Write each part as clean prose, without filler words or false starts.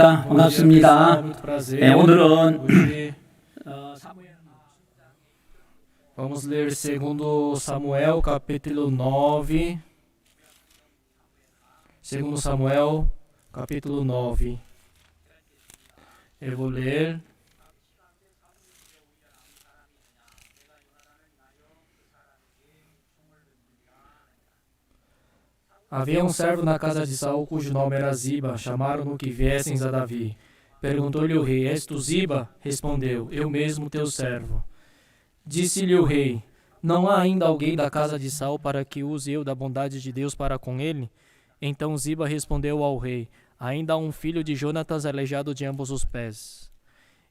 반갑습니다. muito prazer. 네, 오늘은 Hoje, vamos ler segundo Samuel, capítulo 9. Segundo Samuel, capítulo 9. Eu vou ler. Havia um servo na casa de Saul cujo nome era Ziba. Chamaram-no que viessem a Davi. Perguntou-lhe o rei: És tu Ziba? Respondeu: Eu mesmo, teu servo. Disse-lhe o rei: Não há ainda alguém da casa de Saul para que use eu da bondade de Deus para com ele? Então Ziba respondeu ao rei: Ainda há um filho de Jonatas aleijado de ambos os pés.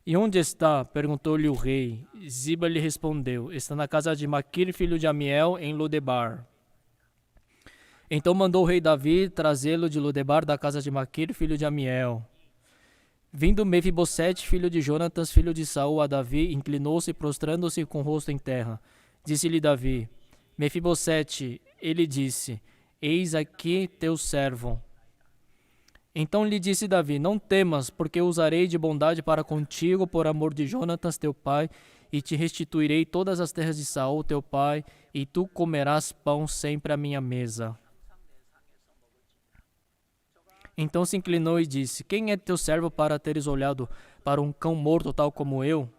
E onde está? Perguntou-lhe o rei. Ziba lhe respondeu: Está na casa de Maquir, filho de Amiel, em Lodebar. Então mandou o rei Davi trazê-lo de Lodebar, da casa de Maquir, filho de Amiel. Vindo Mefibosete, filho de Jonatas, filho de Saul, a Davi, inclinou-se, prostrando-se com o rosto em terra. Disse-lhe Davi: Mefibosete. Ele disse: Eis aqui teu servo. Então lhe disse Davi: Não temas, porque usarei de bondade para contigo por amor de Jonatas, teu pai, e te restituirei todas as terras de Saul, teu pai, e tu comerás pão sempre à minha mesa. Então se inclinou e disse: Quem é teu servo para teres olhado para um cão morto tal como eu?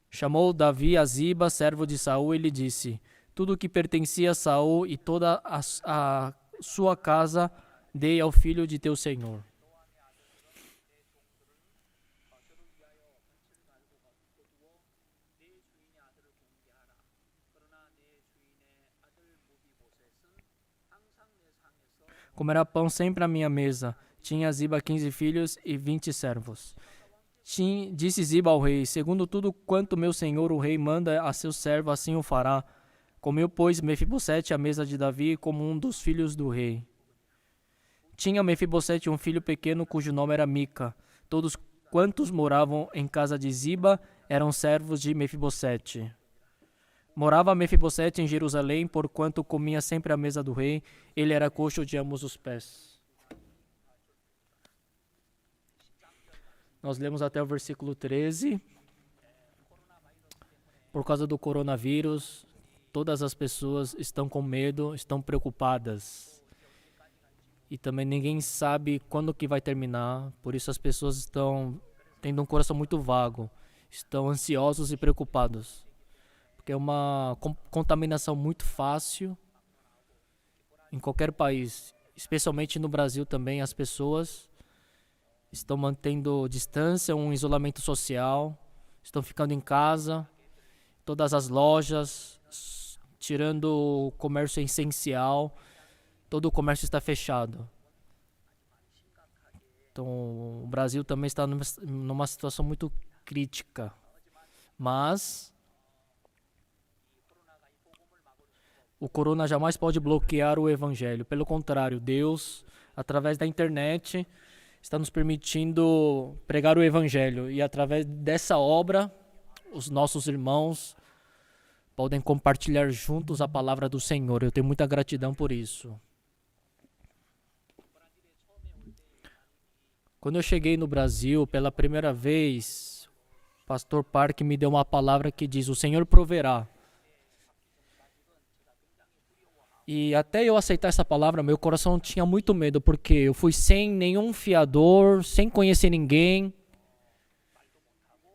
Chamou Davi a Ziba, servo de Saul, e lhe disse: Tudo o que pertencia a Saul e toda a sua casa dei ao filho de teu senhor. Comerá pão sempre à minha mesa. Tinha Ziba 15 filhos e 20 servos. Disse Ziba ao rei: Segundo tudo quanto meu senhor o rei manda a seu servo, assim o fará. Comeu, pois, Mefibosete à mesa de Davi como um dos filhos do rei. Tinha Mefibosete um filho pequeno cujo nome era Mica. Todos quantos moravam em casa de Ziba eram servos de Mefibosete. Morava Mefibosete em Jerusalém, porquanto comia sempre à mesa do rei. Ele era coxo de ambos os pés. Nós lemos até o versículo 13. Por causa do coronavírus, todas as pessoas estão com medo, estão preocupadas. E também ninguém sabe quando que vai terminar. Por isso as pessoas estão tendo um coração muito vago. Estão ansiosos e preocupados. Porque é uma contaminação muito fácil em qualquer país, especialmente no Brasil também. As pessoas estão mantendo distância, um isolamento social, estão ficando em casa, todas as lojas, tirando o comércio essencial, todo o comércio está fechado. Então o Brasil também está numa situação muito crítica, mas o corona jamais pode bloquear o evangelho. Pelo contrário, Deus, através da internet, está nos permitindo pregar o evangelho. E através dessa obra, os nossos irmãos podem compartilhar juntos a palavra do Senhor. Eu tenho muita gratidão por isso. Quando eu cheguei no Brasil, pela primeira vez, o pastor Park me deu uma palavra que diz: o Senhor proverá. E até eu aceitar essa palavra, meu coração tinha muito medo, porque eu fui sem nenhum fiador, sem conhecer ninguém,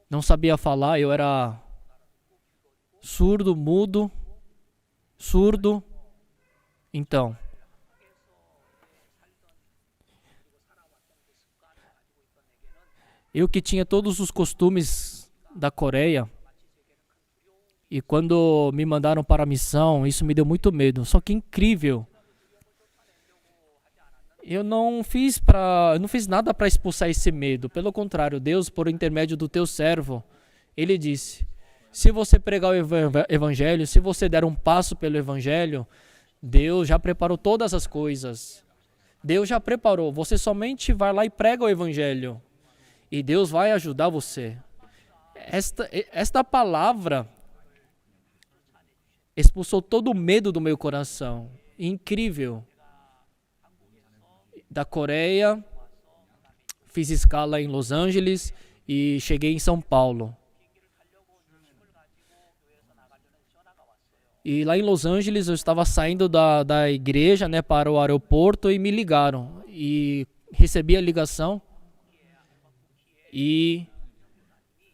não sabia falar, eu era surdo, mudo, surdo. Então, eu que tinha todos os costumes da Coreia, e quando me mandaram para a missão, isso me deu muito medo. Só que incrível. Eu não fiz nada para expulsar esse medo. Pelo contrário, Deus, por intermédio do teu servo, ele disse: se você pregar o evangelho, se você der um passo pelo evangelho, Deus já preparou todas as coisas. Deus já preparou. Você somente vai lá e prega o evangelho. E Deus vai ajudar você. Esta palavra expulsou todo o medo do meu coração. Incrível. Da Coreia, fiz escala em Los Angeles e cheguei em São Paulo. E lá em Los Angeles eu estava saindo da igreja, né, para o aeroporto e me ligaram. E recebi a ligação e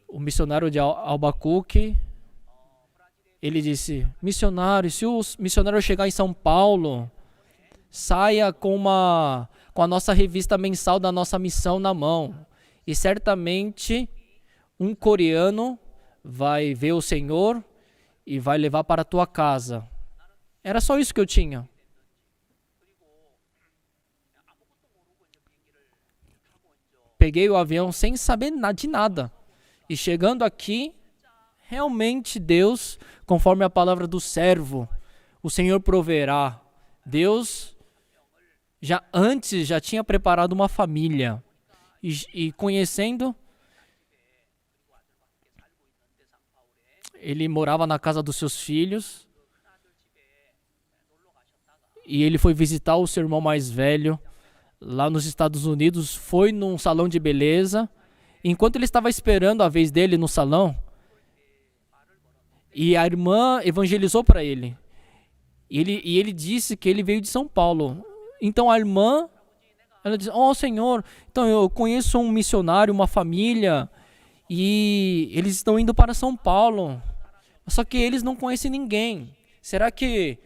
o missionário de Albuquerque, ele disse: missionário, se o missionário chegar em São Paulo, saia com a nossa revista mensal da nossa missão na mão. E certamente um coreano vai ver o Senhor e vai levar para a tua casa. Era só isso que eu tinha. Peguei o avião sem saber de nada. E chegando aqui, realmente Deus, conforme a palavra do servo, o Senhor proverá. Deus já tinha preparado uma família. E conhecendo, ele morava na casa dos seus filhos. E ele foi visitar o seu irmão mais velho lá nos Estados Unidos. Foi num salão de beleza. Enquanto ele estava esperando a vez dele no salão, e a irmã evangelizou para ele. E ele disse que ele veio de São Paulo. Então a irmã, ela disse: oh Senhor, então eu conheço um missionário, uma família, e eles estão indo para São Paulo. Só que eles não conhecem ninguém. Será que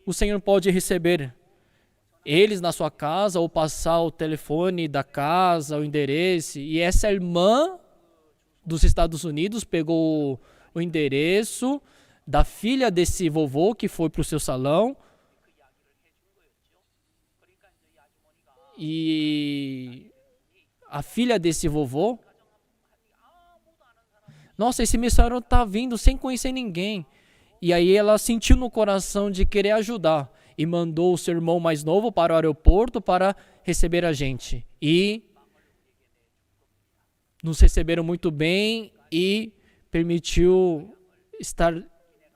o Senhor pode receber eles na sua casa ou passar o telefone da casa, o endereço? E essa irmã dos Estados Unidos pegou o endereço da filha desse vovô que foi para o seu salão. E a filha desse vovô: nossa, esse missionário está vindo sem conhecer ninguém. E aí ela sentiu no coração de querer ajudar e mandou o seu irmão mais novo para o aeroporto para receber a gente. E nos receberam muito bem e permitiu estar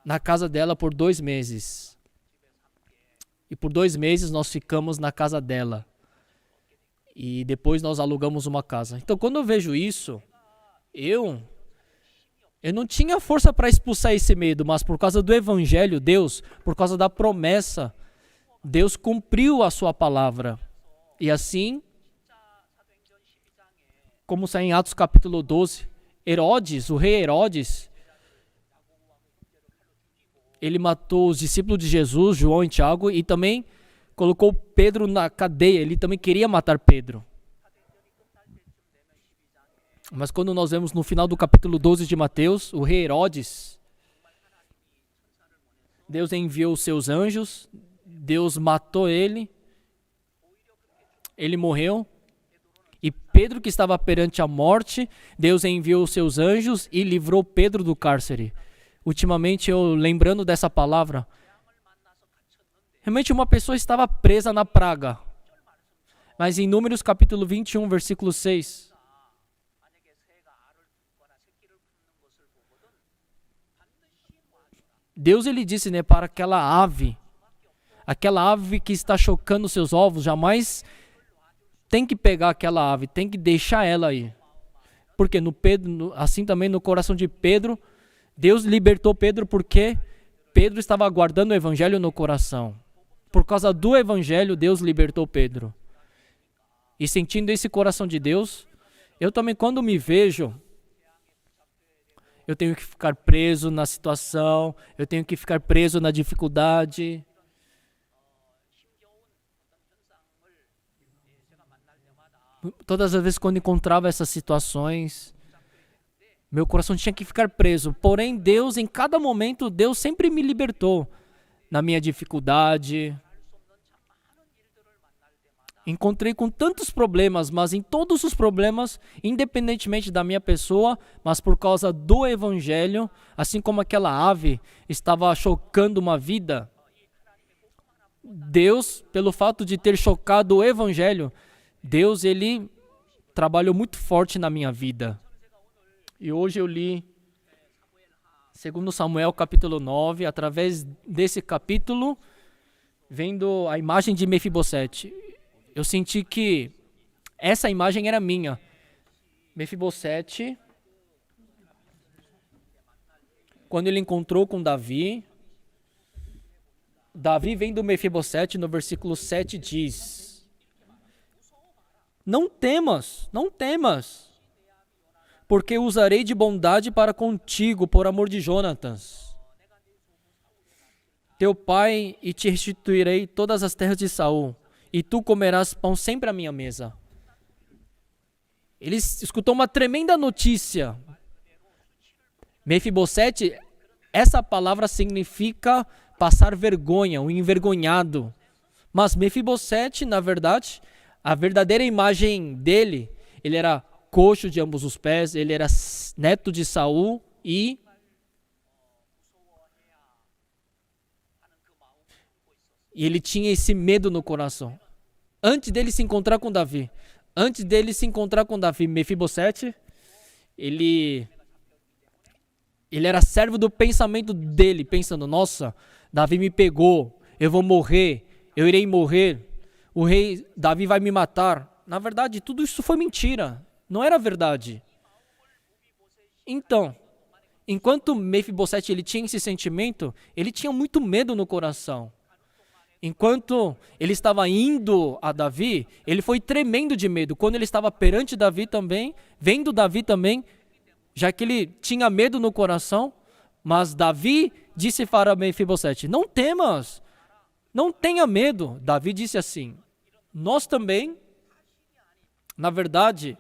na casa dela por 2 meses. E por 2 meses nós ficamos na casa dela. E depois nós alugamos uma casa. Então quando eu vejo isso, eu não tinha força para expulsar esse medo, mas por causa do evangelho, Deus, por causa da promessa, Deus cumpriu a sua palavra. E assim, como está em Atos capítulo 12, Herodes, o rei Herodes, ele matou os discípulos de Jesus, João e Tiago, e também colocou Pedro na cadeia. Ele também queria matar Pedro. Mas quando nós vemos no final do capítulo 12 de Mateus, o rei Herodes, Deus enviou os seus anjos, Deus matou ele, ele morreu. E Pedro, que estava perante a morte, Deus enviou os seus anjos e livrou Pedro do cárcere. Ultimamente, eu lembrando dessa palavra, realmente uma pessoa estava presa na praga. Mas em Números capítulo 21, versículo 6, Deus ele disse, né, para aquela ave que está chocando seus ovos, jamais tem que pegar aquela ave, tem que deixar ela aí. Porque assim também no coração de Pedro, Deus libertou Pedro porque Pedro estava guardando o evangelho no coração. Por causa do evangelho, Deus libertou Pedro. E sentindo esse coração de Deus, eu também quando me vejo, eu tenho que ficar preso na situação, eu tenho que ficar preso na dificuldade. Todas as vezes quando encontrava essas situações, meu coração tinha que ficar preso. Porém, Deus, em cada momento, Deus sempre me libertou na minha dificuldade. Encontrei com tantos problemas, mas em todos os problemas, independentemente da minha pessoa, mas por causa do evangelho, assim como aquela ave estava chocando uma vida, Deus, pelo fato de ter chocado o evangelho, Deus, ele trabalhou muito forte na minha vida. E hoje eu li 2 Samuel capítulo 9, através desse capítulo, vendo a imagem de Mefibosete. Eu senti que essa imagem era minha. Mefibosete, quando ele encontrou com Davi, Davi vendo Mefibosete no versículo 7 diz: não temas, porque usarei de bondade para contigo por amor de Jonatas, teu pai, e te restituirei todas as terras de Saul, e tu comerás pão sempre à minha mesa. Ele escutou uma tremenda notícia. Mefibosete, essa palavra significa passar vergonha, um envergonhado. Mas Mefibosete, na verdade, a verdadeira imagem dele, ele era coxo de ambos os pés, ele era neto de Saul e ele tinha esse medo no coração. Antes dele se encontrar com Davi, Mefibosete, ele era servo do pensamento dele, pensando: nossa, Davi me pegou, eu vou morrer, eu irei morrer, o rei Davi vai me matar. Na verdade, tudo isso foi mentira, não era verdade. Então, enquanto Mefibosete ele tinha esse sentimento, ele tinha muito medo no coração. Enquanto ele estava indo a Davi, ele foi tremendo de medo. Quando ele estava perante Davi também, vendo Davi também, já que ele tinha medo no coração, mas Davi disse para Mefibosete: não temas, não tenha medo. Davi disse assim: nós também, na verdade,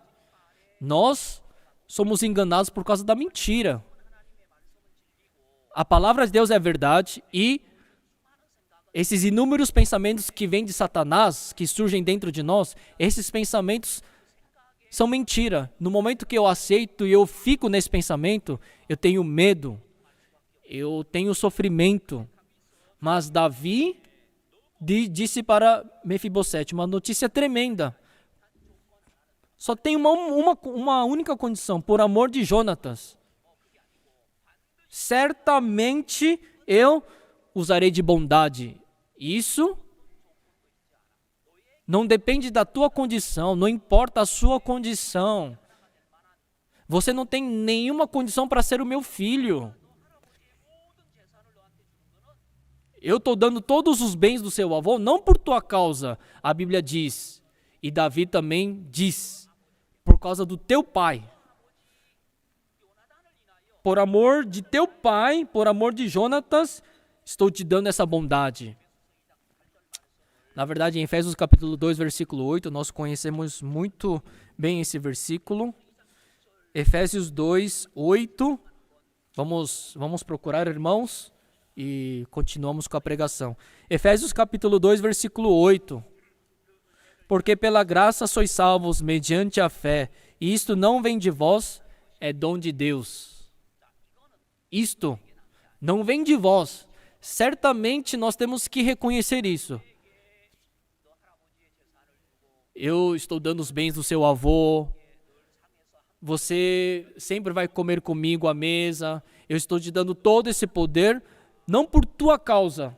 nós somos enganados por causa da mentira. A palavra de Deus é verdade e esses inúmeros pensamentos que vêm de Satanás, que surgem dentro de nós, esses pensamentos são mentira. No momento que eu aceito e eu fico nesse pensamento, eu tenho medo, eu tenho sofrimento. Mas Davi disse para Mefibosete uma notícia tremenda. Só tem uma única condição: por amor de Jonatas. Certamente eu usarei de bondade. Isso não depende da tua condição, não importa a sua condição. Você não tem nenhuma condição para ser o meu filho. Eu estou dando todos os bens do seu avô, não por tua causa, a Bíblia diz. E Davi também diz: por causa do teu pai. Por amor de teu pai, por amor de Jonatas, estou te dando essa bondade. Na verdade, em Efésios capítulo 2, versículo 8, nós conhecemos muito bem esse versículo. Efésios 2, 8. Vamos procurar, irmãos, e continuamos com a pregação. Efésios capítulo 2, versículo 8. Porque pela graça sois salvos mediante a fé, e isto não vem de vós, é dom de Deus. Isto não vem de vós. Certamente nós temos que reconhecer isso. Eu estou dando os bens do seu avô. Você sempre vai comer comigo à mesa. Eu estou te dando todo esse poder, não por tua causa,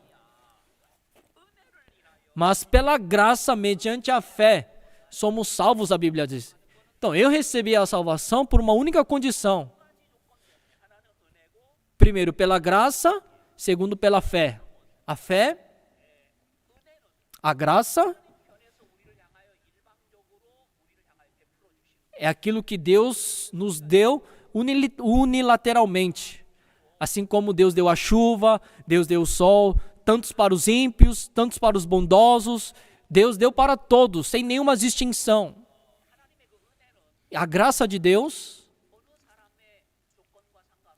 mas pela graça, mediante a fé, somos salvos, a Bíblia diz. Então, eu recebi a salvação por uma única condição. Primeiro, pela graça. Segundo, pela fé. A fé, a graça, é aquilo que Deus nos deu unilateralmente. Assim como Deus deu a chuva, Deus deu o sol, tantos para os ímpios, tantos para os bondosos. Deus deu para todos, sem nenhuma distinção. A graça de Deus,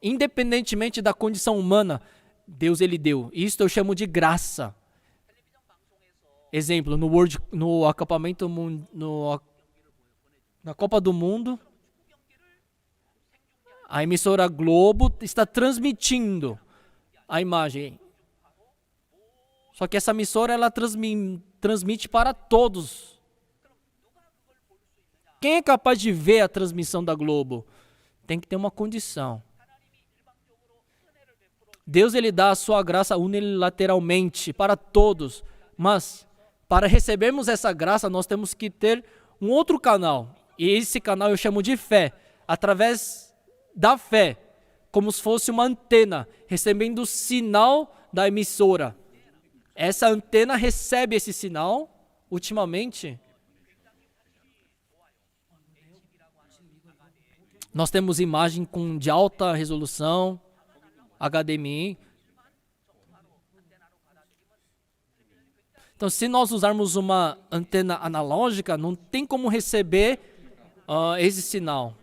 independentemente da condição humana, Deus ele deu. Isto eu chamo de graça. Exemplo, no acampamento, na Copa do Mundo, a emissora Globo está transmitindo a imagem. Só que essa emissora ela transmite para todos. Quem é capaz de ver a transmissão da Globo? Tem que ter uma condição. Deus ele dá a sua graça unilateralmente para todos, mas para recebermos essa graça nós temos que ter um outro canal. E esse canal eu chamo de fé. Através da fé, como se fosse uma antena, recebendo o sinal da emissora. Essa antena recebe esse sinal, ultimamente. Nós temos imagem de alta resolução, HDMI. Então, se nós usarmos uma antena analógica, não tem como receber esse sinal.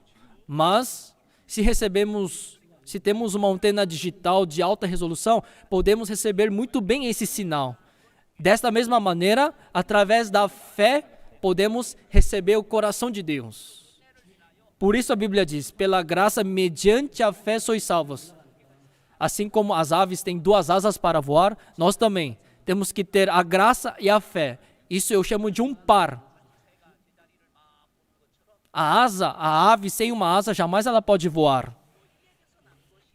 Mas, se temos uma antena digital de alta resolução, podemos receber muito bem esse sinal. Desta mesma maneira, através da fé, podemos receber o coração de Deus. Por isso a Bíblia diz, pela graça, mediante a fé sois salvos. Assim como as aves têm 2 asas para voar, nós também temos que ter a graça e a fé. Isso eu chamo de um par. A ave sem uma asa, jamais ela pode voar.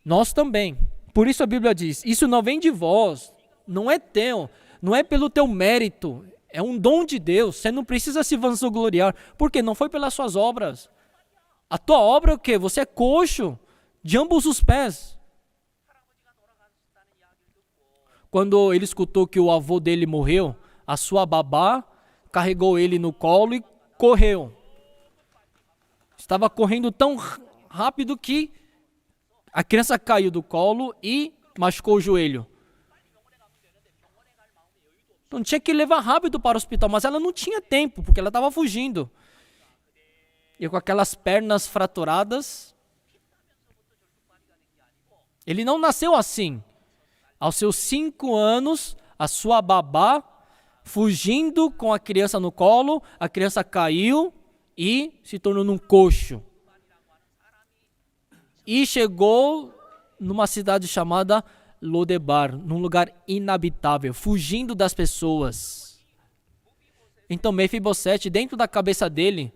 Nós também. Por isso a Bíblia diz, isso não vem de vós, não é teu, não é pelo teu mérito, é um dom de Deus. Você não precisa se vangloriar, porque não foi pelas suas obras. A tua obra é o quê? Você é coxo de ambos os pés. Quando ele escutou que o avô dele morreu, a sua babá carregou ele no colo e correu. Estava correndo tão rápido que a criança caiu do colo e machucou o joelho. Então tinha que levar rápido para o hospital, mas ela não tinha tempo, porque ela estava fugindo. E com aquelas pernas fraturadas, ele não nasceu assim. Aos seus 5 anos, a sua babá, fugindo com a criança no colo, a criança caiu e se tornou um coxo. E chegou numa cidade chamada Lodebar, num lugar inabitável, fugindo das pessoas. Então Mefibosete, dentro da cabeça dele,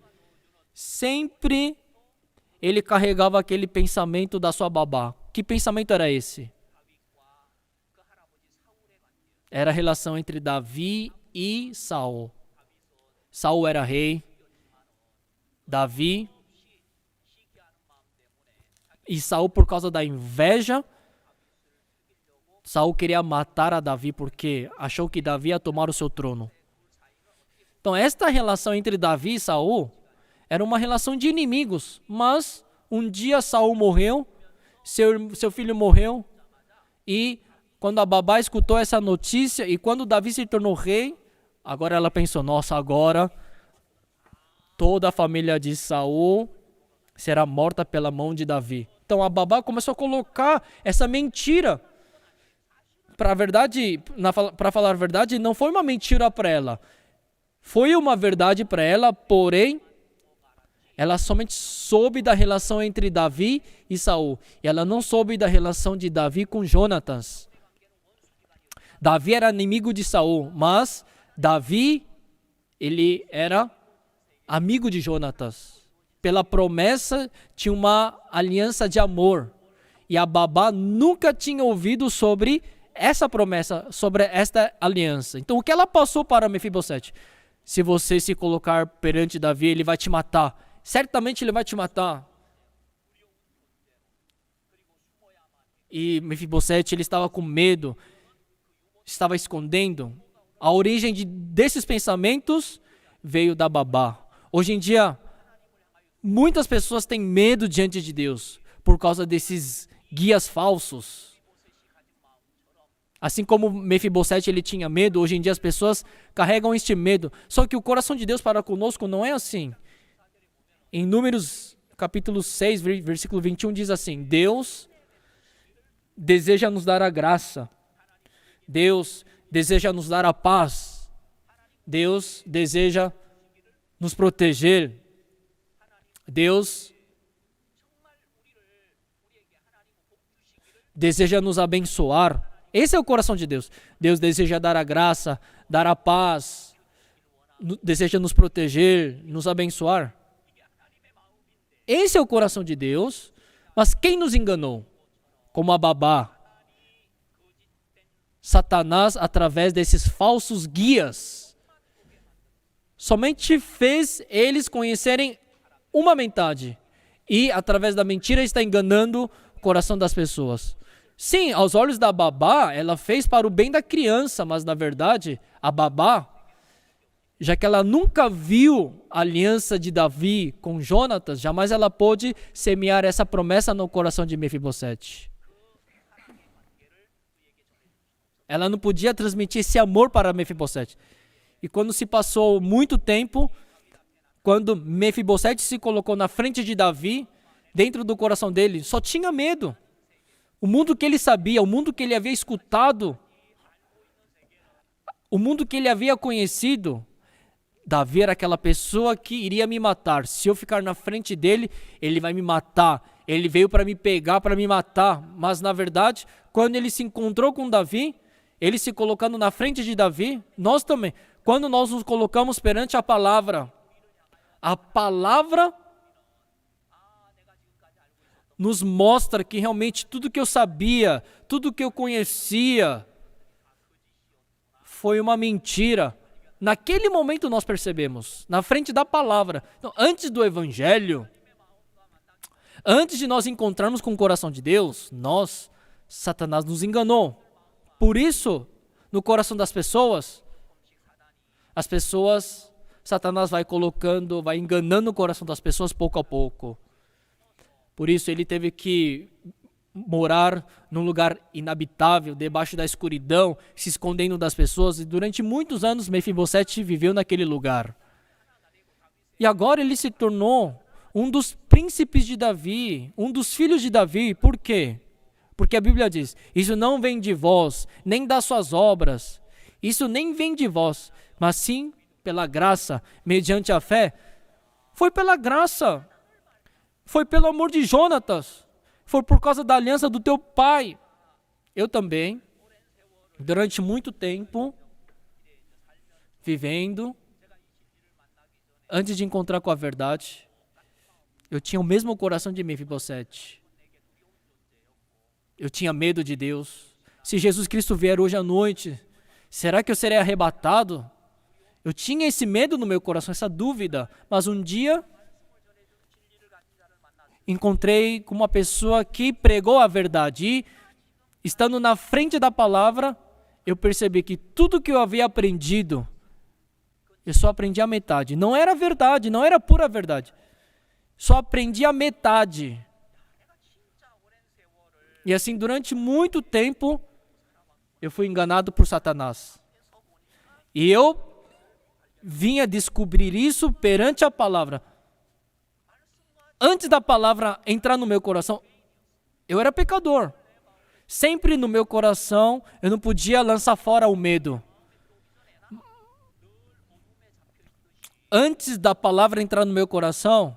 sempre ele carregava aquele pensamento da sua babá. Que pensamento era esse? Era a relação entre Davi e Saul. Saul era rei. Davi. E Saul, por causa da inveja, Saul queria matar a Davi porque achou que Davi ia tomar o seu trono. Então, esta relação entre Davi e Saul era uma relação de inimigos. Mas um dia Saul morreu, seu filho morreu, e quando a babá escutou essa notícia, e quando Davi se tornou rei, agora ela pensou, nossa, agora toda a família de Saul será morta pela mão de Davi. Então a babá começou a colocar essa mentira. Para falar a verdade, não foi uma mentira para ela. Foi uma verdade para ela, porém, ela somente soube da relação entre Davi e Saul. E ela não soube da relação de Davi com Jonatas. Davi era inimigo de Saul, mas Davi, ele era amigo de Jonatas. Pela promessa, tinha uma aliança de amor. E a babá nunca tinha ouvido sobre essa promessa, sobre esta aliança. Então, o que ela passou para Mefibosete? Se você se colocar perante Davi, ele vai te matar. Certamente ele vai te matar. E Mefibosete, ele estava com medo, estava escondendo. A origem desses pensamentos veio da babá. Hoje em dia, muitas pessoas têm medo diante de Deus por causa desses guias falsos. Assim como Mefibosete ele tinha medo, hoje em dia as pessoas carregam este medo. Só que o coração de Deus para conosco não é assim. Em Números capítulo 6, versículo 21 diz assim: Deus deseja nos dar a graça. Deus deseja nos dar a paz. Deus deseja nos proteger. Deus deseja nos abençoar. Esse é o coração de Deus. Deus deseja dar a graça, dar a paz, deseja nos proteger, nos abençoar. Esse é o coração de Deus, mas quem nos enganou? Como a babá. Satanás, através desses falsos guias, somente fez eles conhecerem uma metade. E através da mentira está enganando o coração das pessoas. Sim, aos olhos da babá, ela fez para o bem da criança, mas na verdade, a babá, já que ela nunca viu a aliança de Davi com Jonatas, jamais ela pôde semear essa promessa no coração de Mefibosete. Ela não podia transmitir esse amor para Mefibosete. E quando se passou muito tempo, quando Mefibosete se colocou na frente de Davi, dentro do coração dele, só tinha medo. O mundo que ele sabia, o mundo que ele havia escutado, o mundo que ele havia conhecido, Davi era aquela pessoa que iria me matar. Se eu ficar na frente dele, ele vai me matar. Ele veio para me pegar, para me matar. Mas na verdade, quando ele se encontrou com Davi, ele se colocando na frente de Davi, nós também, quando nós nos colocamos perante a palavra nos mostra que realmente tudo que eu sabia, tudo que eu conhecia, foi uma mentira. Naquele momento nós percebemos, na frente da palavra. Então, antes do evangelho, antes de nós encontrarmos com o coração de Deus, Satanás nos enganou. Por isso, no coração das pessoas, Satanás vai enganando o coração das pessoas pouco a pouco. Por isso ele teve que morar num lugar inabitável, debaixo da escuridão, se escondendo das pessoas. E durante muitos anos, Mefibosete viveu naquele lugar. E agora ele se tornou um dos príncipes de Davi, um dos filhos de Davi. Por quê? Porque a Bíblia diz, isso não vem de vós, nem das suas obras. Isso nem vem de vós, mas sim pela graça, mediante a fé. Foi pela graça. Foi pelo amor de Jonatas. Foi por causa da aliança do teu pai. Eu também, durante muito tempo, vivendo, antes de encontrar com a verdade, eu tinha o mesmo coração de Mefibosete. Eu tinha medo de Deus. Se Jesus Cristo vier hoje à noite, será que eu serei arrebatado? Eu tinha esse medo no meu coração, essa dúvida. Mas um dia, encontrei com uma pessoa que pregou a verdade. E, estando na frente da palavra, eu percebi que tudo que eu havia aprendido, eu só aprendi a metade. Não era verdade, não era pura verdade. Só aprendi a metade. E assim, durante muito tempo, eu fui enganado por Satanás. E eu vinha descobrir isso perante a palavra. Antes da palavra entrar no meu coração, eu era pecador. Sempre no meu coração, eu não podia lançar fora o medo. Antes da palavra entrar no meu coração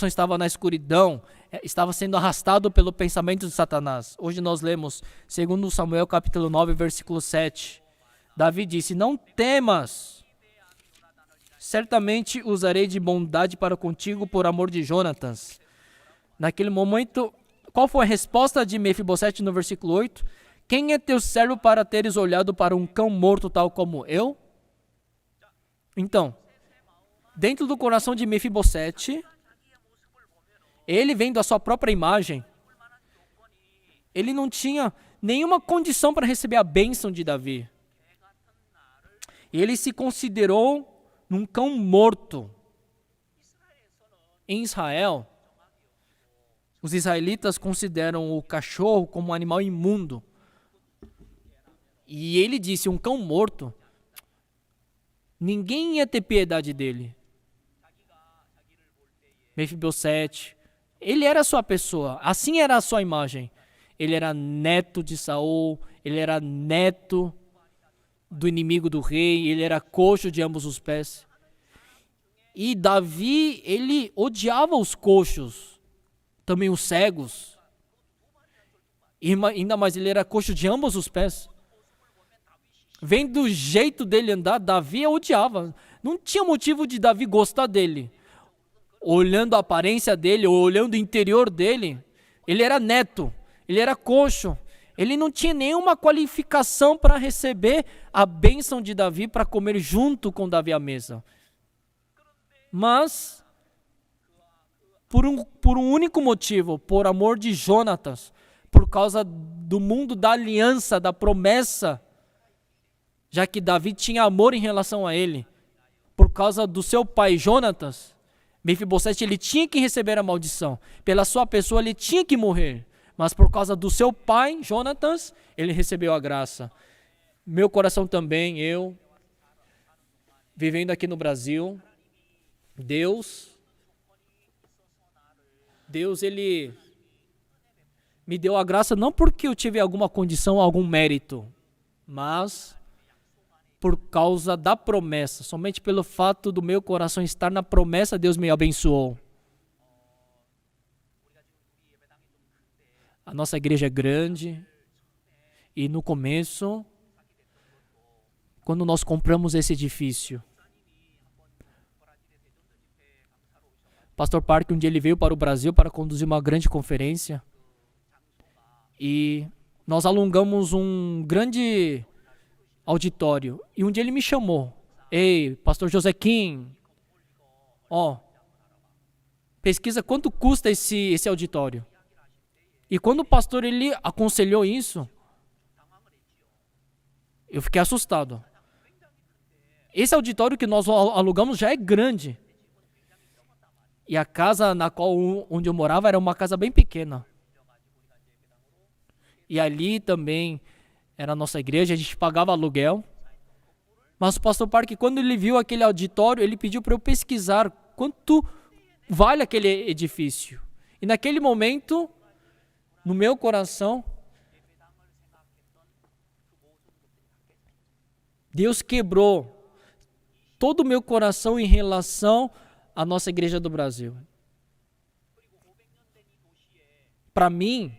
estava na escuridão, estava sendo arrastado pelo pensamento de Satanás. Hoje nós lemos 2 Samuel capítulo 9, versículo 7. Davi disse, não temas, certamente usarei de bondade para contigo por amor de Jonatas. Naquele momento, qual foi a resposta de Mefibosete no versículo 8? Quem é teu servo para teres olhado para um cão morto tal como eu? Então, dentro do coração de Mefibosete, ele vendo a sua própria imagem, ele não tinha nenhuma condição para receber a bênção de Davi. Ele se considerou num cão morto. Em Israel, os israelitas consideram o cachorro como um animal imundo. E ele disse, um cão morto, ninguém ia ter piedade dele. Mefibosete, ele era a sua pessoa, assim era a sua imagem. Ele era neto de Saul, ele era neto do inimigo do rei, ele era coxo de ambos os pés. E Davi, ele odiava os coxos, também os cegos. E ainda mais, ele era coxo de ambos os pés. Vendo o jeito dele andar, Davi odiava. Não tinha motivo de Davi gostar dele. Olhando a aparência dele, ou olhando o interior dele, ele era neto, ele era coxo. Ele não tinha nenhuma qualificação para receber a bênção de Davi, para comer junto com Davi à mesa. Mas por um único motivo, por amor de Jonatas, por causa do mundo da aliança, da promessa, já que Davi tinha amor em relação a ele, por causa do seu pai Jonatas, Mefibosete ele tinha que receber a maldição, pela sua pessoa ele tinha que morrer, mas por causa do seu pai Jonatas, ele recebeu a graça. Meu coração também, eu, vivendo aqui no Brasil, Deus ele me deu a graça não porque eu tive alguma condição, algum mérito, mas por causa da promessa. Somente pelo fato do meu coração estar na promessa, Deus me abençoou. A nossa igreja é grande e no começo, quando nós compramos esse edifício, Pastor Park, um dia ele veio para o Brasil para conduzir uma grande conferência e nós alugamos um grande auditório. E um dia ele me chamou. Ei, Pastor Josequim, pesquisa quanto custa esse auditório. E quando o pastor ele aconselhou isso, eu fiquei assustado. Esse auditório que nós alugamos já é grande. E a casa onde eu morava era uma casa bem pequena. E ali também era a nossa igreja, a gente pagava aluguel. Mas o pastor Park, quando ele viu aquele auditório, ele pediu para eu pesquisar quanto vale aquele edifício. E naquele momento, no meu coração, Deus quebrou todo o meu coração em relação à nossa igreja do Brasil. Para mim,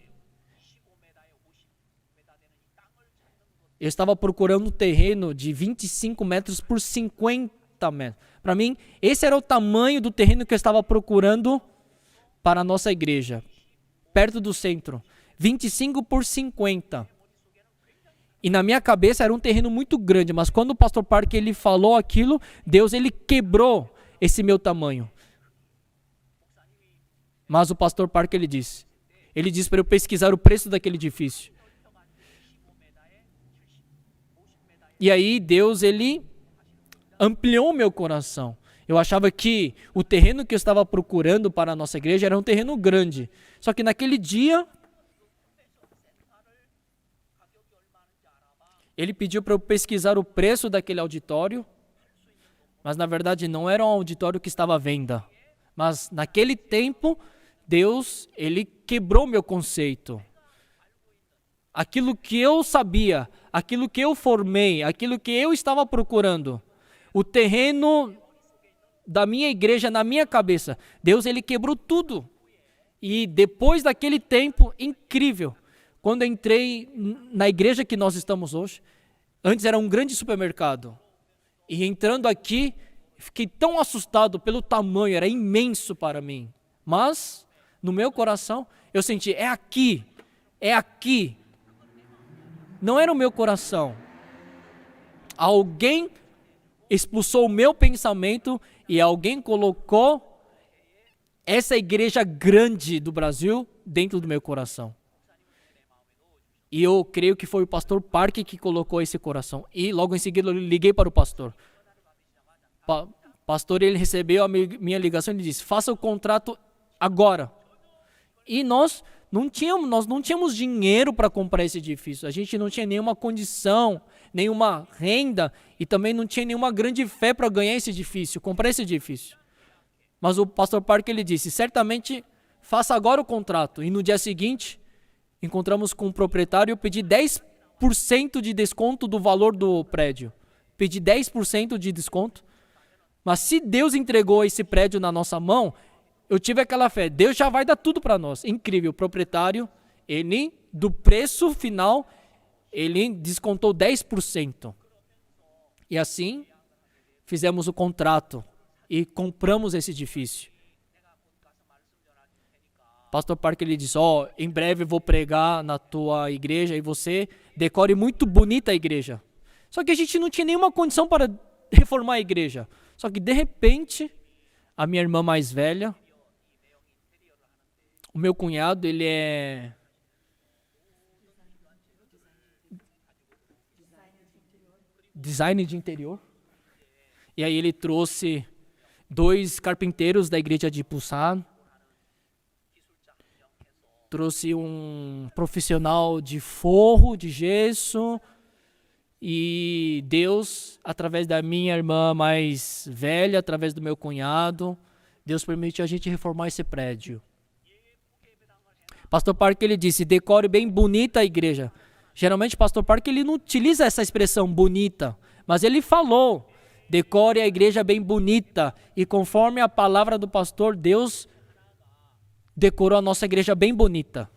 eu estava procurando um terreno de 25 metros por 50 metros. Para mim, esse era o tamanho do terreno que eu estava procurando para a nossa igreja, perto do centro. 25 por 50. E na minha cabeça era um terreno muito grande, mas quando o pastor Park ele falou aquilo, Deus ele quebrou esse meu tamanho. Mas o pastor Park ele disse para eu pesquisar o preço daquele edifício. E aí Deus ele ampliou o meu coração. Eu achava que o terreno que eu estava procurando para a nossa igreja era um terreno grande. Só que naquele dia, ele pediu para eu pesquisar o preço daquele auditório, mas na verdade não era um auditório que estava à venda. Mas naquele tempo, Deus, ele quebrou meu conceito. Aquilo que eu sabia, aquilo que eu formei, aquilo que eu estava procurando, o terreno da minha igreja na minha cabeça, Deus ele quebrou tudo. E depois daquele tempo incrível, quando eu entrei na igreja que nós estamos hoje, antes era um grande supermercado. E entrando aqui, fiquei tão assustado pelo tamanho, era imenso para mim. Mas, no meu coração, eu senti, é aqui. Não era o meu coração. Alguém expulsou o meu pensamento e alguém colocou essa igreja grande do Brasil dentro do meu coração. E eu creio que foi o pastor Park que colocou esse coração. E logo em seguida eu liguei para o pastor. Pastor, ele recebeu a minha ligação e disse, faça o contrato agora. E nós não tínhamos dinheiro para comprar esse edifício. A gente não tinha nenhuma condição, nenhuma renda e também não tinha nenhuma grande fé para ganhar esse edifício, comprar esse edifício. Mas o pastor Park ele disse, certamente faça agora o contrato. E no dia seguinte, encontramos com o proprietário e eu pedi 10% de desconto do valor do prédio. Pedi 10% de desconto. Mas se Deus entregou esse prédio na nossa mão, eu tive aquela fé. Deus já vai dar tudo para nós. Incrível. O proprietário, ele, do preço final, ele descontou 10%. E assim, fizemos o contrato e compramos esse edifício. Pastor Park ele disse, em breve vou pregar na tua igreja e você decore muito bonita a igreja. Só que a gente não tinha nenhuma condição para reformar a igreja. Só que de repente, a minha irmã mais velha, O meu cunhado, ele é design de interior. E aí ele trouxe 2 carpinteiros da igreja de Busan. Trouxe um profissional de forro, de gesso. E Deus, através da minha irmã mais velha, através do meu cunhado, Deus permitiu a gente reformar esse prédio. Pastor Park, ele disse, decore bem bonita a igreja. Geralmente, Pastor Park, ele não utiliza essa expressão bonita, mas ele falou, decore a igreja bem bonita. E conforme a palavra do pastor, Deus decorou a nossa igreja bem bonita.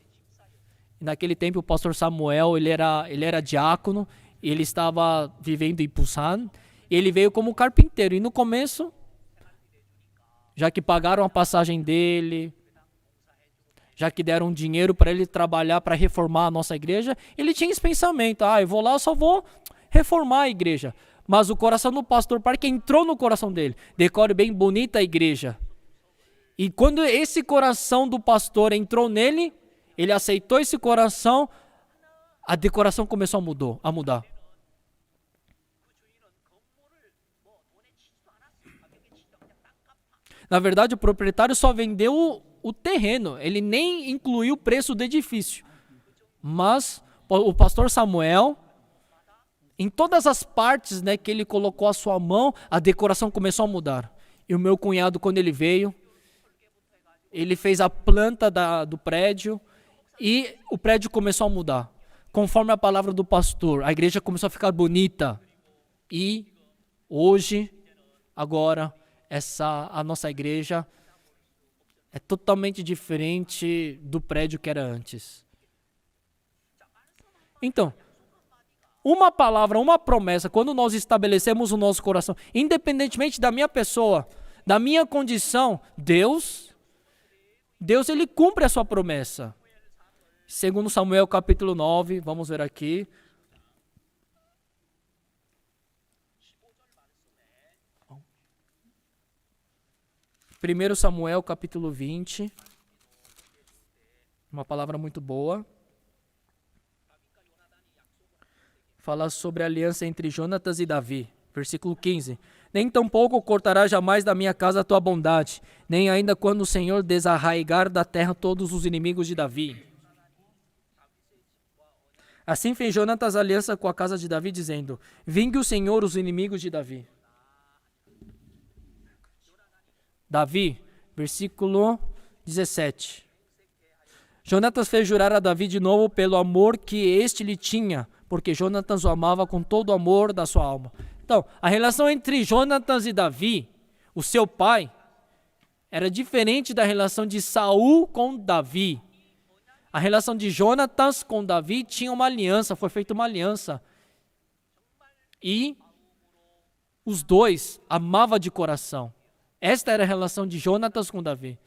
E naquele tempo, o pastor Samuel, ele era diácono, ele estava vivendo em Busan, e ele veio como carpinteiro. E no começo, já que pagaram a passagem dele, já que deram dinheiro para ele trabalhar, para reformar a nossa igreja, ele tinha esse pensamento, eu vou lá, eu só vou reformar a igreja. Mas o coração do pastor Park entrou no coração dele, decore bem bonita a igreja. E quando esse coração do pastor entrou nele, ele aceitou esse coração, a decoração começou a mudar. Na verdade, o proprietário só vendeu o terreno, ele nem incluiu o preço do edifício. Mas o pastor Samuel, em todas as partes, né, que ele colocou a sua mão, a decoração começou a mudar. E o meu cunhado, quando ele veio, ele fez a planta do prédio e o prédio começou a mudar. Conforme a palavra do pastor, a igreja começou a ficar bonita. E hoje, agora, a nossa igreja é totalmente diferente do prédio que era antes. Então, uma palavra, uma promessa, quando nós estabelecemos o nosso coração, independentemente da minha pessoa, da minha condição, Deus ele cumpre a sua promessa. Segundo Samuel capítulo 9, vamos ver aqui. 1 Samuel capítulo 20, uma palavra muito boa. Fala sobre a aliança entre Jonatas e Davi. Versículo 15. Nem tampouco cortará jamais da minha casa a tua bondade, nem ainda quando o Senhor desarraigar da terra todos os inimigos de Davi. Assim fez Jonatas aliança com a casa de Davi, dizendo, vingue o Senhor os inimigos de Davi. Davi, versículo 17. Jonatas fez jurar a Davi de novo pelo amor que este lhe tinha, porque Jonatas o amava com todo o amor da sua alma. Então, a relação entre Jonatas e Davi, o seu pai, era diferente da relação de Saul com Davi. A relação de Jonatas com Davi tinha uma aliança, foi feita uma aliança. E os dois amavam de coração. Esta era a relação de Jonatas com Davi.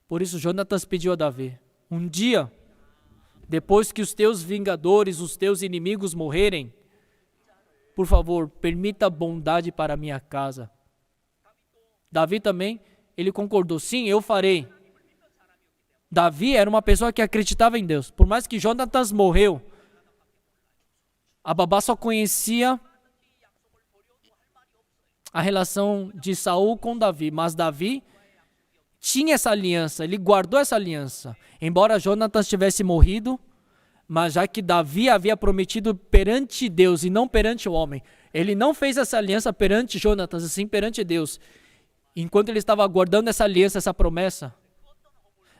Por isso Jonatas pediu a Davi, um dia, depois que os teus vingadores, os teus inimigos morrerem, por favor, permita bondade para a minha casa. Davi também, ele concordou, sim, eu farei. Davi era uma pessoa que acreditava em Deus. Por mais que Jonatas morreu, a babá só conhecia a relação de Saul com Davi, mas Davi tinha essa aliança, ele guardou essa aliança. Embora Jonatas tivesse morrido, mas já que Davi havia prometido perante Deus e não perante o homem, ele não fez essa aliança perante Jonatas, assim perante Deus. Enquanto ele estava guardando essa aliança, essa promessa,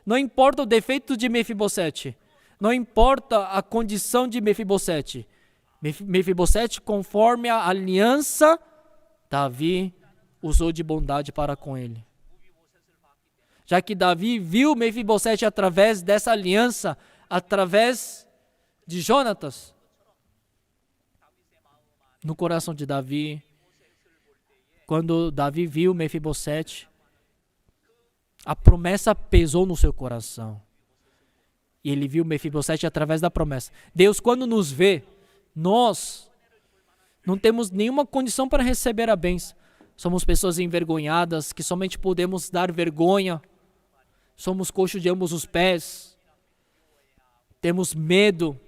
não importa o defeito de Mefibosete, não importa a condição de Mefibosete. Mefibosete, conforme a aliança, Davi usou de bondade para com ele. Já que Davi viu Mefibosete através dessa aliança, através de Jonatas, no coração de Davi, quando Davi viu Mefibosete, a promessa pesou no seu coração. E ele viu Mefibosete através da promessa. Deus, quando nos vê, nós não temos nenhuma condição para receber a bênção. Somos pessoas envergonhadas, que somente podemos dar vergonha. somos coxos de ambos os pés, temos medo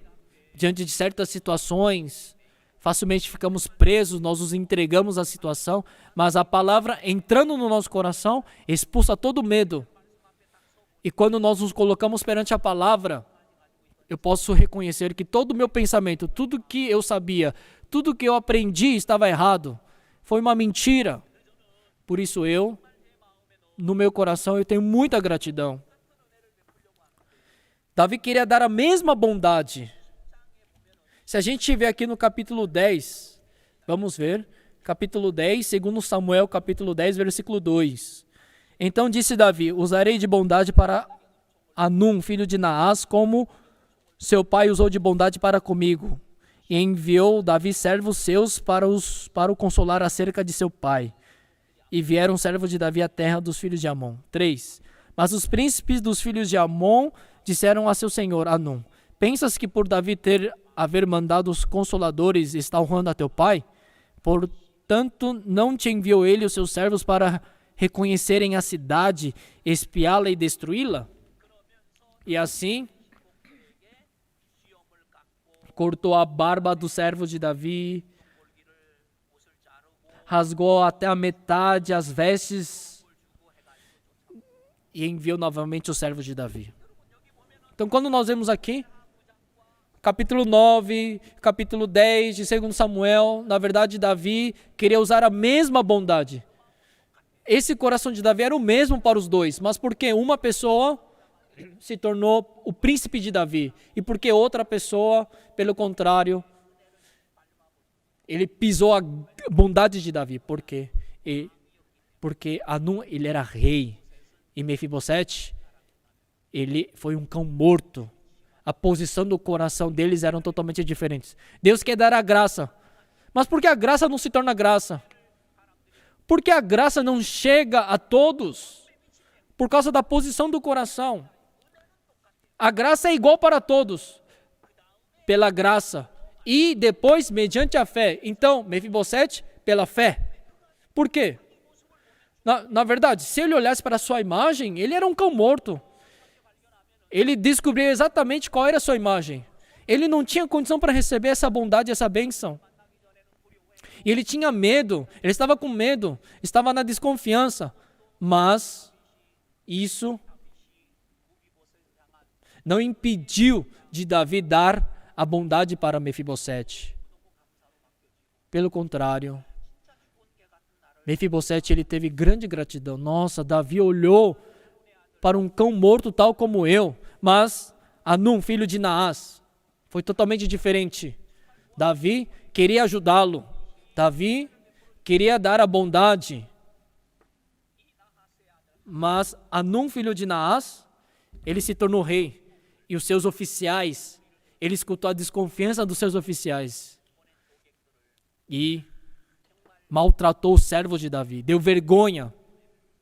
diante de certas situações, facilmente ficamos presos, nós nos entregamos à situação, mas a palavra entrando no nosso coração expulsa todo medo. E quando nós nos colocamos perante a palavra, eu posso reconhecer que todo o meu pensamento, tudo que eu sabia, tudo que eu aprendi estava errado, foi uma mentira. Por isso no meu coração, eu tenho muita gratidão. Davi queria dar a mesma bondade. Se a gente estiver aqui no capítulo 10, vamos ver, capítulo 10, segundo Samuel, capítulo 10, versículo 2. Então disse Davi, usarei de bondade para Hanum, filho de Naás, como seu pai usou de bondade para comigo. E enviou Davi servos seus para o consolar acerca de seu pai. E vieram servos de Davi à terra dos filhos de Amon. 3. Mas os príncipes dos filhos de Amon disseram a seu senhor, Hanum, pensas que por Davi haver mandado os consoladores está honrando a teu pai? Portanto, não te enviou ele os seus servos para reconhecerem a cidade, espiá-la e destruí-la? E assim, cortou a barba do servo de Davi, rasgou até a metade as vestes e enviou novamente os servos de Davi. Então, quando nós vemos aqui, capítulo 9, capítulo 10 de 2 Samuel, na verdade, Davi queria usar a mesma bondade. Esse coração de Davi era o mesmo para os dois, mas porque uma pessoa se tornou o príncipe de Davi e porque outra pessoa, pelo contrário, ele pisou a bondade de Davi. Por quê? Porque Hanum, ele era rei e Mefibosete, ele foi um cão morto. A posição do coração deles eram totalmente diferentes. Deus quer dar a graça. Mas por que a graça não se torna graça? Porque a graça não chega a todos. Por causa da posição do coração. A graça é igual para todos. Pela graça. E depois, mediante a fé. Então, Mefibosete, pela fé. Por quê? Na verdade, se ele olhasse para a sua imagem, ele era um cão morto. Ele descobriu exatamente qual era a sua imagem. Ele não tinha condição para receber essa bondade, essa bênção. E ele tinha medo, ele estava com medo, estava na desconfiança. Mas isso não impediu de Davi dar a bondade para Mefibosete. Pelo contrário, Mefibosete, ele teve grande gratidão. Nossa, Davi olhou para um cão morto tal como eu, mas Hanum, filho de Naás, foi totalmente diferente. Davi queria ajudá-lo, Davi queria dar a bondade, mas Hanum, filho de Naás, ele se tornou rei, e os seus oficiais, ele escutou a desconfiança dos seus oficiais, e maltratou o servo de Davi, deu vergonha,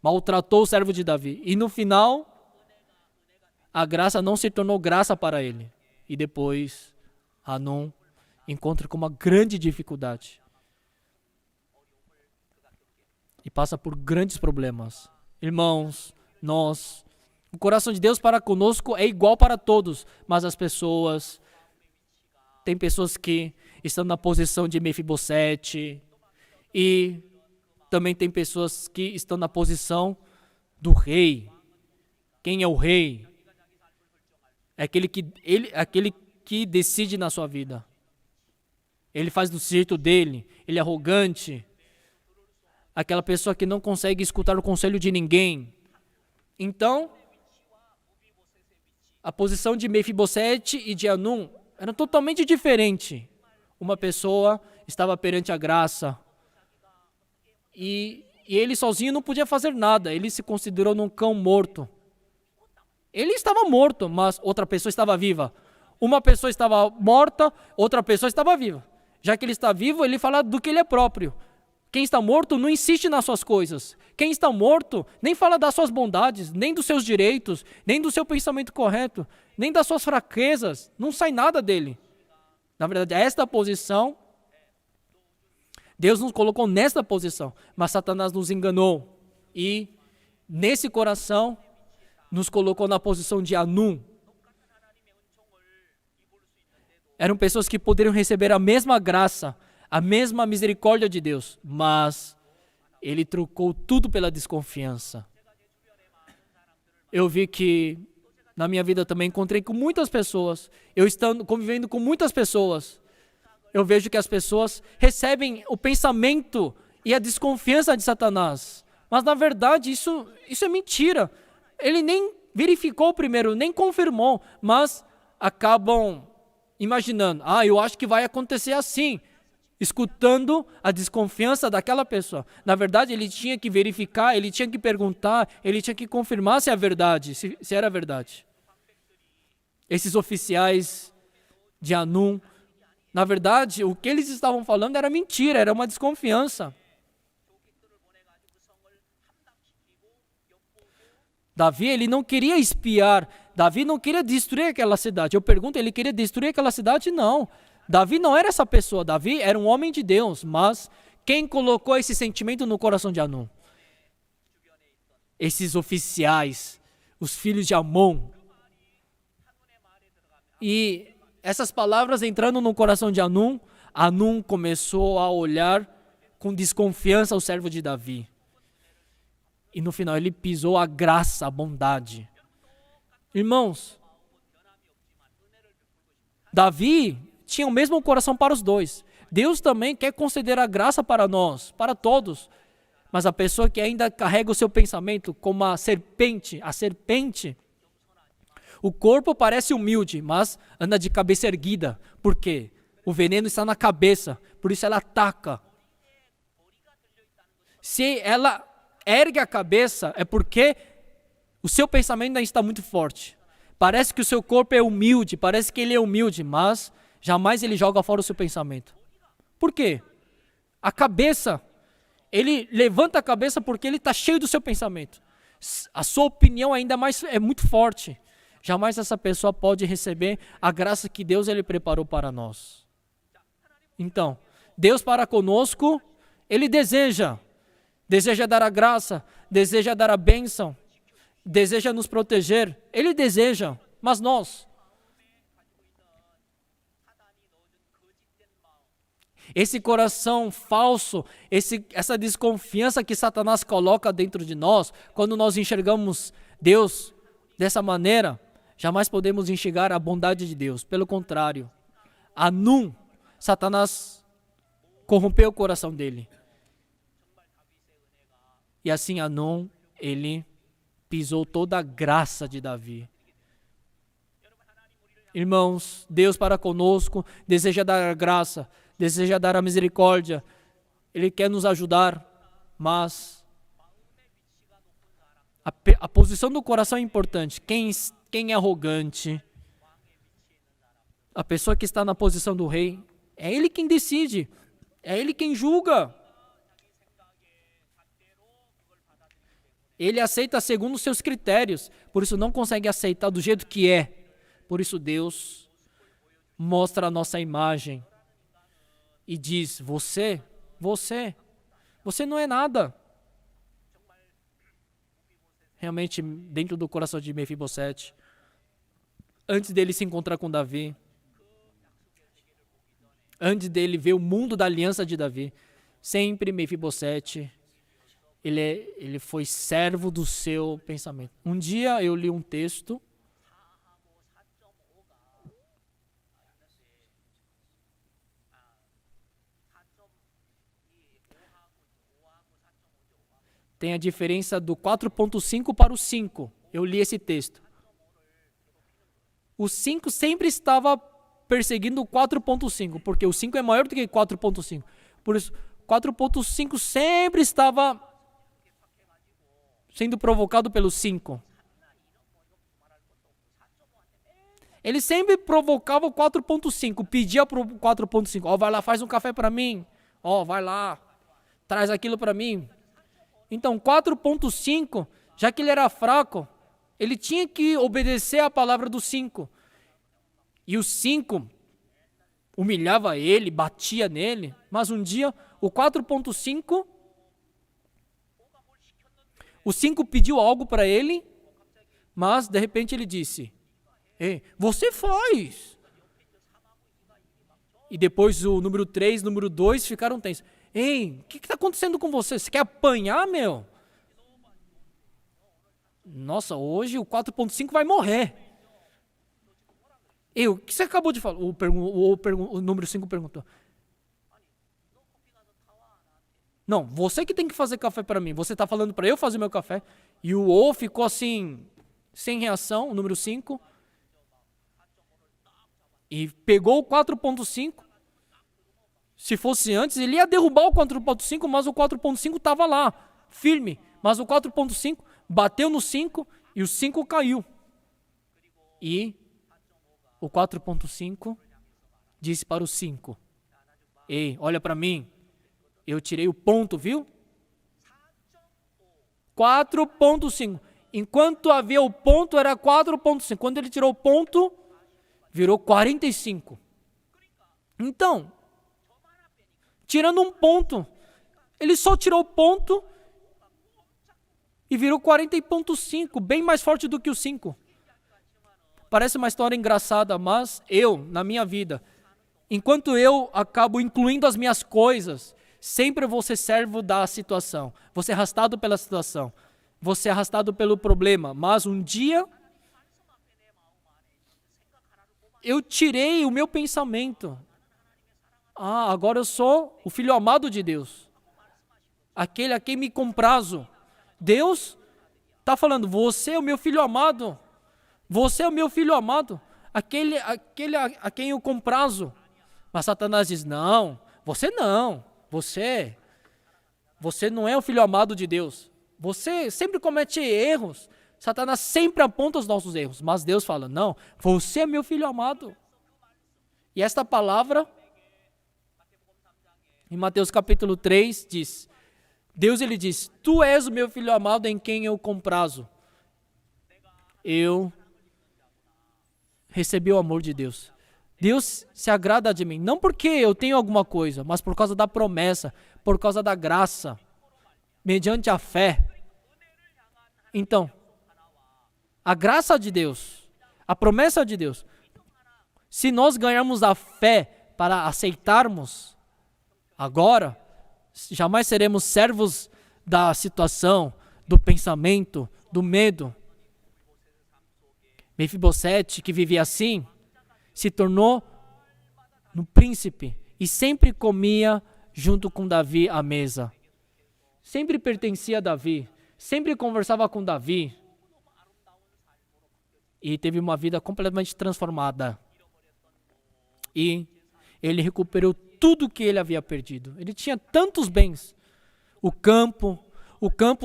maltratou o servo de Davi. E no final, a graça não se tornou graça para ele. E depois, Hanum encontra com uma grande dificuldade. E passa por grandes problemas. Irmãos, o coração de Deus para conosco é igual para todos. Mas tem pessoas que estão na posição de Mefibosete. E também tem pessoas que estão na posição do rei. Quem é o rei? É aquele que decide na sua vida. Ele faz do jeito dele. Ele é arrogante. Aquela pessoa que não consegue escutar o conselho de ninguém. Então, a posição de Mefibosete e de Hanum era totalmente diferente. Uma pessoa estava perante a graça. E ele sozinho não podia fazer nada. Ele se considerou num cão morto. Ele estava morto, mas outra pessoa estava viva. Uma pessoa estava morta, outra pessoa estava viva. Já que ele está vivo, ele fala do que ele é próprio. Quem está morto não insiste nas suas coisas. Quem está morto nem fala das suas bondades, nem dos seus direitos, nem do seu pensamento correto, nem das suas fraquezas. Não sai nada dele. Na verdade, esta posição, Deus nos colocou nesta posição, mas Satanás nos enganou. E nesse coração, nos colocou na posição de Anum. Eram pessoas que poderiam receber a mesma graça, a mesma misericórdia de Deus, mas ele trocou tudo pela desconfiança. Eu vi que na minha vida também encontrei com muitas pessoas, eu estando convivendo com muitas pessoas, eu vejo que as pessoas recebem o pensamento e a desconfiança de Satanás. Mas na verdade isso é mentira. Ele nem verificou primeiro, nem confirmou, mas acabam imaginando, eu acho que vai acontecer assim, escutando a desconfiança daquela pessoa. Na verdade, ele tinha que verificar, ele tinha que perguntar, ele tinha que confirmar se é verdade, se era verdade. Esses oficiais de Anum, na verdade, o que eles estavam falando era mentira, era uma desconfiança. Davi, ele não queria espiar, Davi não queria destruir aquela cidade. Eu pergunto, ele queria destruir aquela cidade? Não. Davi não era essa pessoa, Davi era um homem de Deus, mas quem colocou esse sentimento no coração de Anum? Esses oficiais, os filhos de Amon. E essas palavras entrando no coração de Anum, Anum começou a olhar com desconfiança o servo de Davi. E no final ele pisou a graça, a bondade. Irmãos, Davi tinha o mesmo coração para os dois. Deus também quer conceder a graça para nós, para todos. Mas a pessoa que ainda carrega o seu pensamento como a serpente, o corpo parece humilde, mas anda de cabeça erguida. Por quê? O veneno está na cabeça, por isso ela ataca. Se ela ergue a cabeça, é porque o seu pensamento ainda está muito forte. Parece que o seu corpo é humilde, parece que ele é humilde, mas jamais ele joga fora o seu pensamento. Por quê? A cabeça, ele levanta a cabeça porque ele está cheio do seu pensamento. A sua opinião ainda mais é muito forte. Jamais essa pessoa pode receber a graça que Deus ele preparou para nós. Então, Deus para conosco, ele deseja dar a graça, deseja dar a bênção, deseja nos proteger, ele deseja, mas nós, esse coração falso, essa desconfiança que Satanás coloca dentro de nós, quando nós enxergamos Deus dessa maneira, jamais podemos enxergar a bondade de Deus. Pelo contrário, Anum, Satanás corrompeu o coração dele. E assim Anum, ele pisou toda a graça de Davi. Irmãos, Deus para conosco deseja dar a graça, deseja dar a misericórdia. Ele quer nos ajudar, mas a posição do coração é importante. Quem é arrogante, a pessoa que está na posição do rei, é ele quem decide, é ele quem julga. Ele aceita segundo os seus critérios, por isso não consegue aceitar do jeito que é. Por isso Deus mostra a nossa imagem e diz, você não é nada. Realmente, dentro do coração de Mefibosete, antes dele se encontrar com Davi, antes dele ver o mundo da aliança de Davi, sempre Mefibosete, ele foi servo do seu pensamento. Um dia eu li um texto, tem a diferença do 4.5 para o 5. Eu li esse texto. O 5 sempre estava perseguindo o 4.5, porque o 5 é maior do que 4.5. Por isso, 4.5 sempre estava sendo provocado pelo 5. Ele sempre provocava o 4.5, pedia para o 4.5, vai lá, faz um café para mim, vai lá, traz aquilo para mim. Então, 4.5, já que ele era fraco, ele tinha que obedecer à palavra do 5. E o 5 humilhava ele, batia nele, mas um dia, o 4.5, o 5 pediu algo para ele, Mas, de repente, ele disse, ei, você faz. E depois o número 3, número 2 ficaram tensos. Ei, o que está acontecendo com você? Você quer apanhar, meu? Nossa, hoje o 4.5 vai morrer. Ei, o que você acabou de falar? O número 5 perguntou. Não, você que tem que fazer café para mim. Você está falando para eu fazer meu café. E o O ficou assim, sem reação, o número 5. E pegou o 4.5. Se fosse antes, ele ia derrubar o 4.5, mas o 4.5 estava lá, firme. Mas o 4.5 bateu no 5 e o 5 caiu. E o 4.5 disse para o 5, ei, olha para mim, eu tirei o ponto, viu? 4.5. Enquanto havia o ponto, era 4.5. Quando ele tirou o ponto, virou 45. Então, tirando um ponto, ele só tirou o ponto e virou 40.5, bem mais forte do que o 5. Parece uma história engraçada, mas eu, na minha vida, enquanto eu acabo incluindo as minhas coisas, sempre vou ser servo da situação. Vou ser arrastado pela situação. Vou ser arrastado pelo problema. Mas um dia, eu tirei o meu pensamento. Agora eu sou o filho amado de Deus. Aquele a quem me comprazo. Deus está falando, você é o meu filho amado. Você é o meu filho amado. Aquele a quem eu comprazo. Mas Satanás diz, não, você não. Você não é o filho amado de Deus. Você sempre comete erros. Satanás sempre aponta os nossos erros. Mas Deus fala, não, você é meu filho amado. E esta palavra, em Mateus capítulo 3, diz, Deus ele diz, tu és o meu filho amado em quem eu comprazo. Eu recebi o amor de Deus. Deus se agrada de mim, não porque eu tenho alguma coisa, mas por causa da promessa, por causa da graça, mediante a fé. Então, a graça de Deus, a promessa de Deus, se nós ganharmos a fé para aceitarmos agora, jamais seremos servos da situação, do pensamento, do medo. Mefibosete, que vivia assim, se tornou um príncipe e sempre comia junto com Davi à mesa. Sempre pertencia a Davi, sempre conversava com Davi e teve uma vida completamente transformada. E ele recuperou tudo que ele havia perdido. Ele tinha tantos bens, o campo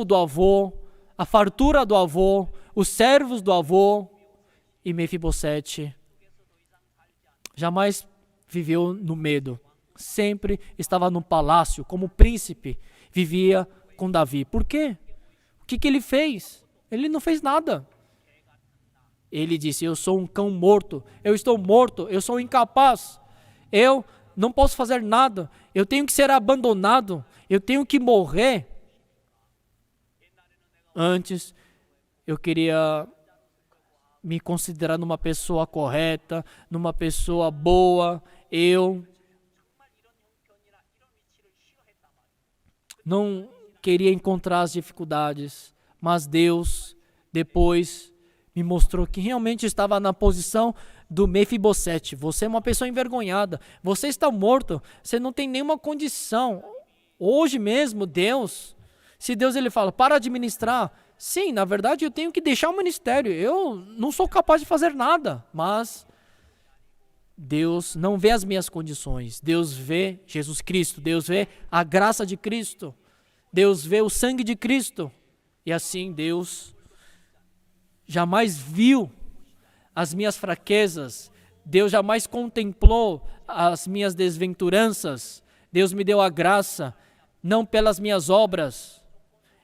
do avô, a fartura do avô, os servos do avô, e Mefibosete jamais viveu no medo. Sempre estava no palácio, como príncipe, vivia com Davi. Por quê? O que ele fez? Ele não fez nada. Ele disse, eu sou um cão morto, eu estou morto, eu sou incapaz, eu não posso fazer nada, eu tenho que ser abandonado, eu tenho que morrer. Antes, eu queria me considerar numa pessoa correta, numa pessoa boa. Eu não queria encontrar as dificuldades, mas Deus depois me mostrou que realmente estava na posição do Mefibosete. Você é uma pessoa envergonhada, você está morto, você não tem nenhuma condição. Hoje mesmo, Deus, se Deus ele fala, para administrar, sim, na verdade eu tenho que deixar o ministério, eu não sou capaz de fazer nada, mas Deus não vê as minhas condições, Deus vê Jesus Cristo, Deus vê a graça de Cristo, Deus vê o sangue de Cristo, e assim Deus jamais viu as minhas fraquezas, Deus jamais contemplou as minhas desventuranças, Deus me deu a graça, não pelas minhas obras,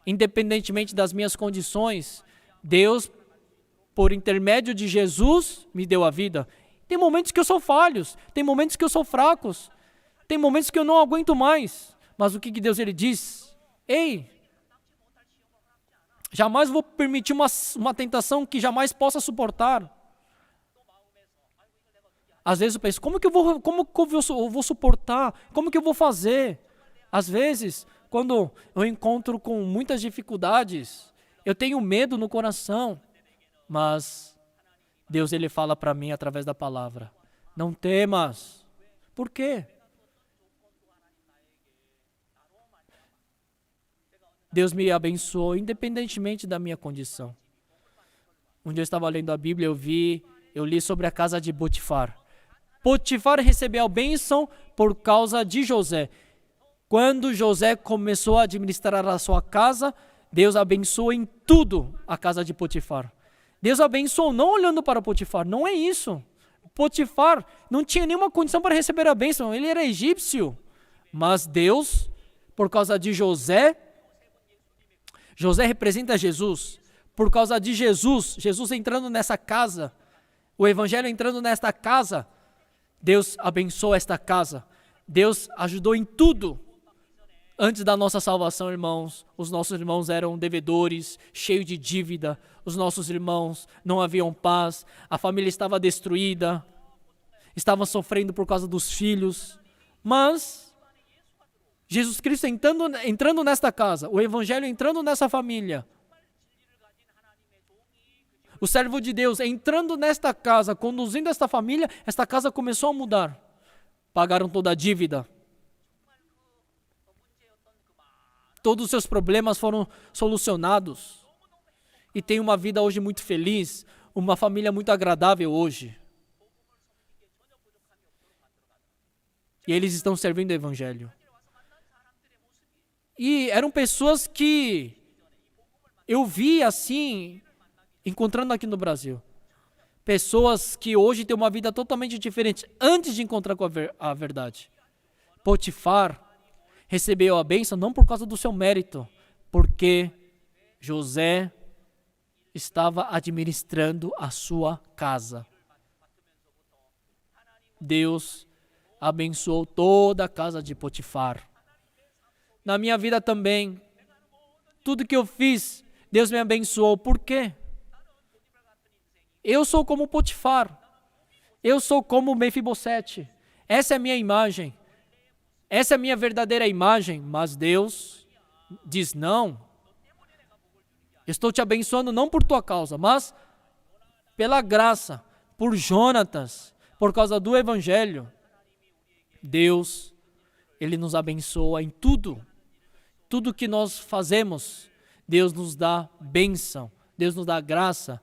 independentemente das minhas condições, Deus, por intermédio de Jesus, me deu a vida. Tem momentos que eu sou falhos, tem momentos que eu sou fracos, tem momentos que eu não aguento mais. Mas o que Deus ele diz? Ei, Jamais vou permitir uma tentação que jamais possa suportar. Às vezes eu penso, como que eu vou suportar? Como que eu vou fazer? Às vezes, quando eu encontro com muitas dificuldades, eu tenho medo no coração, mas Deus ele fala para mim através da palavra, não temas. Por quê? Deus me abençoou independentemente da minha condição. Um dia eu estava lendo a Bíblia, eu li sobre a casa de Potifar. Potifar recebeu a bênção por causa de José. Quando José começou a administrar a sua casa, Deus abençoou em tudo a casa de Potifar. Deus abençoou não olhando para Potifar, não é isso. Potifar não tinha nenhuma condição para receber a bênção, ele era egípcio. Mas Deus, por causa de José representa Jesus. Por causa de Jesus entrando nessa casa, o evangelho entrando nesta casa, Deus abençoou esta casa. Deus ajudou em tudo. Antes da nossa salvação, irmãos, os nossos irmãos eram devedores, cheios de dívida. Os nossos irmãos não haviam paz. A família estava destruída. Estavam sofrendo por causa dos filhos. Mas Jesus Cristo entrando nesta casa, o evangelho entrando nessa família, o servo de Deus entrando nesta casa, conduzindo esta família, esta casa começou a mudar. Pagaram toda a dívida. Todos os seus problemas foram solucionados. E tem uma vida hoje muito feliz, uma família muito agradável hoje. E eles estão servindo o evangelho. E eram pessoas que eu vi assim, encontrando aqui no Brasil. Pessoas que hoje têm uma vida totalmente diferente antes de encontrar com a verdade. Potifar recebeu a bênção não por causa do seu mérito, porque José estava administrando a sua casa. Deus abençoou toda a casa de Potifar. Na minha vida também, tudo que eu fiz, Deus me abençoou. Por quê? Eu sou como Potifar. Eu sou como Mefibosete. Essa é a minha imagem. Essa é a minha verdadeira imagem. Mas Deus diz não. Estou te abençoando não por tua causa, mas pela graça, por Jonatas, por causa do evangelho. Deus, ele nos abençoa em tudo. Tudo que nós fazemos, Deus nos dá bênção. Deus nos dá graça.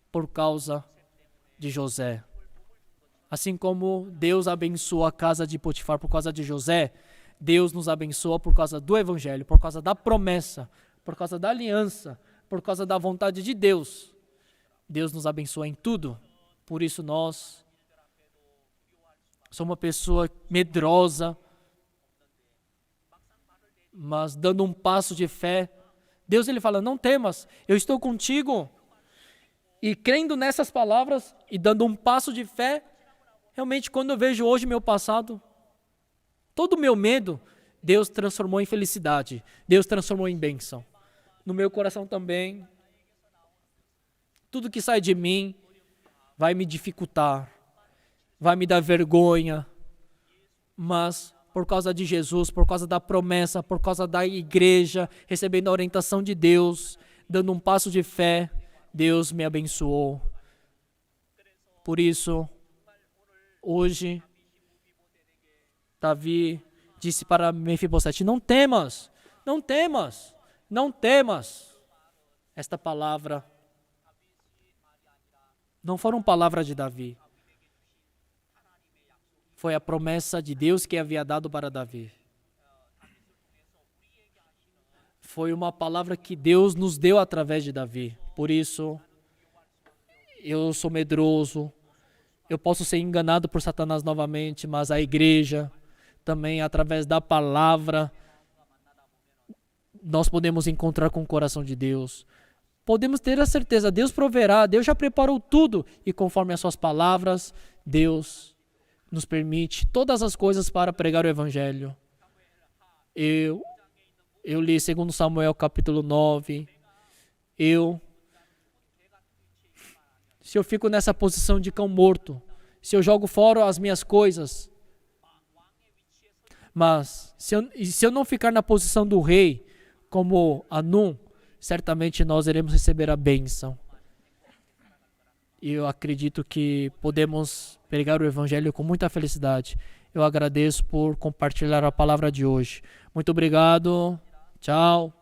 Por causa de José. Assim como Deus abençoou a casa de Potifar por causa de José, Deus nos abençoa por causa do evangelho, por causa da promessa, por causa da aliança, por causa da vontade de Deus. Deus nos abençoa em tudo. Por isso nós somos uma pessoa medrosa, mas dando um passo de fé. Deus ele fala, não temas, eu estou contigo. E crendo nessas palavras e dando um passo de fé, realmente quando eu vejo hoje meu passado, todo o meu medo, Deus transformou em felicidade. Deus transformou em bênção. No meu coração também, tudo que sai de mim vai me dificultar, vai me dar vergonha, mas por causa de Jesus, por causa da promessa, por causa da igreja, recebendo a orientação de Deus, dando um passo de fé, Deus me abençoou. Por isso, hoje, Davi disse para Mefibosete, não temas, não temas, não temas. Esta palavra não foram palavras de Davi. Foi a promessa de Deus que havia dado para Davi. Foi uma palavra que Deus nos deu através de Davi. Por isso, eu sou medroso, eu posso ser enganado por Satanás novamente, mas a igreja, também através da palavra, nós podemos encontrar com o coração de Deus. Podemos ter a certeza, Deus proverá, Deus já preparou tudo, e conforme as suas palavras, Deus nos permite todas as coisas para pregar o evangelho. Eu li 2 Samuel capítulo 9, se eu fico nessa posição de cão morto, se eu jogo fora as minhas coisas, mas se eu não ficar na posição do rei, como Anum, certamente nós iremos receber a bênção. E eu acredito que podemos pregar o Evangelho com muita felicidade. Eu agradeço por compartilhar a palavra de hoje. Muito obrigado. Tchau.